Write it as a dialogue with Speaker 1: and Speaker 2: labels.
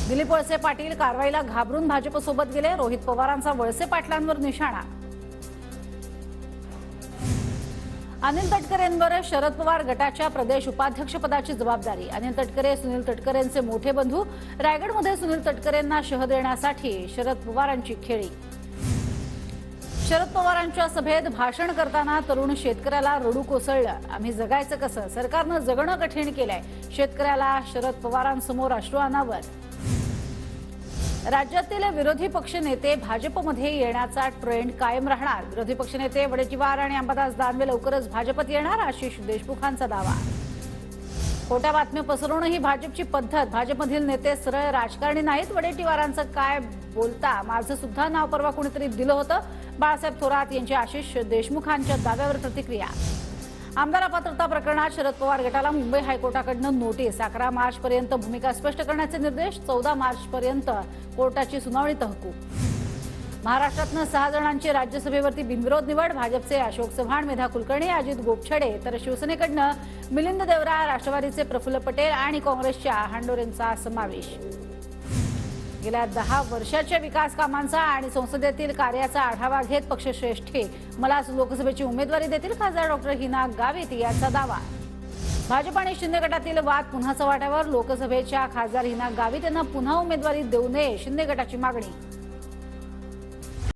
Speaker 1: दिलीप वळसे पाटील कारवाईला घाबरून भाजपसोबत गेले। रोहित पवारांचा वळसे पाटलांवर निशाणा। अनिल तटकरेंवर शरद पवार गटाच्या प्रदेश उपाध्यक्षपदाची जबाबदारी। अनिल तटकरे सुनील तटकरेंचे मोठे बंधू। रायगडमध्ये सुनील तटकरेंना शह देण्यासाठी शरद पवारांची खेळी। शरद पवारांच्या सभेत भाषण करताना तरुण शेतकऱ्याला रडू कोसळलं। आम्ही जगायचं कसं? सरकारनं जगणं कठीण केलंय। शेतकऱ्याला शरद पवारांसमोर अश्रू अनावर। राज्यातील विरोधी पक्षनेते भाजपमध्ये येण्याचा ट्रेंड कायम राहणार। विरोधी पक्षनेते वडेट्टीवार आणि अंबादास दानवे लवकरच भाजपत येणार, आशिष देशमुखांचा दावा। खोट्या बातम्या पसरवणं ही भाजपची पद्धत। भाजपमधील नेते सरळ राजकारणी नाहीत। वडेट्टीवारांचं काय बोलता, माझं सुद्धा नाव परवा कोणीतरी दिलं होतं। बाळासाहेब थोरात यांची आशिष देशमुखांच्या दाव्यावर प्रतिक्रिया। आमदार अपात्रता प्रकरणात शरद पवार गटाला मुंबई हायकोर्टाकडून नोटीस। 11 मार्चपर्यंत भूमिका स्पष्ट करण्याचे निर्देश। 14 मार्चपर्यंत कोर्टाची सुनावणी तहकूब। महाराष्ट्रातनं 6 जणांची राज्यसभेवरती बिनविरोध निवड। भाजपचे अशोक चव्हाण, मेधा कुलकर्णी, अजित गोपछडे, तर शिवसेनेकडनं मिलिंद देवरा, राष्ट्रवादीचे प्रफुल्ल पटेल आणि काँग्रेसच्या हांडोरेंचा समावेश। गेल्या 10 वर्षाच्या विकास कामांचा आणि संसदेतील कार्याचा आढावा घेत पक्षश्रेष्ठी मला लोकसभेची उमेदवारी देतील, खासदार डॉक्टर हिना गावित यांचा दावा। भाजप आणि शिंदे गटातील वाद पुन्हा चव्हाट्यावर। लोकसभेच्या खासदार हिना गावित यांना पुन्हा उमेदवारी देऊ नये, शिंदे गटाची मागणी।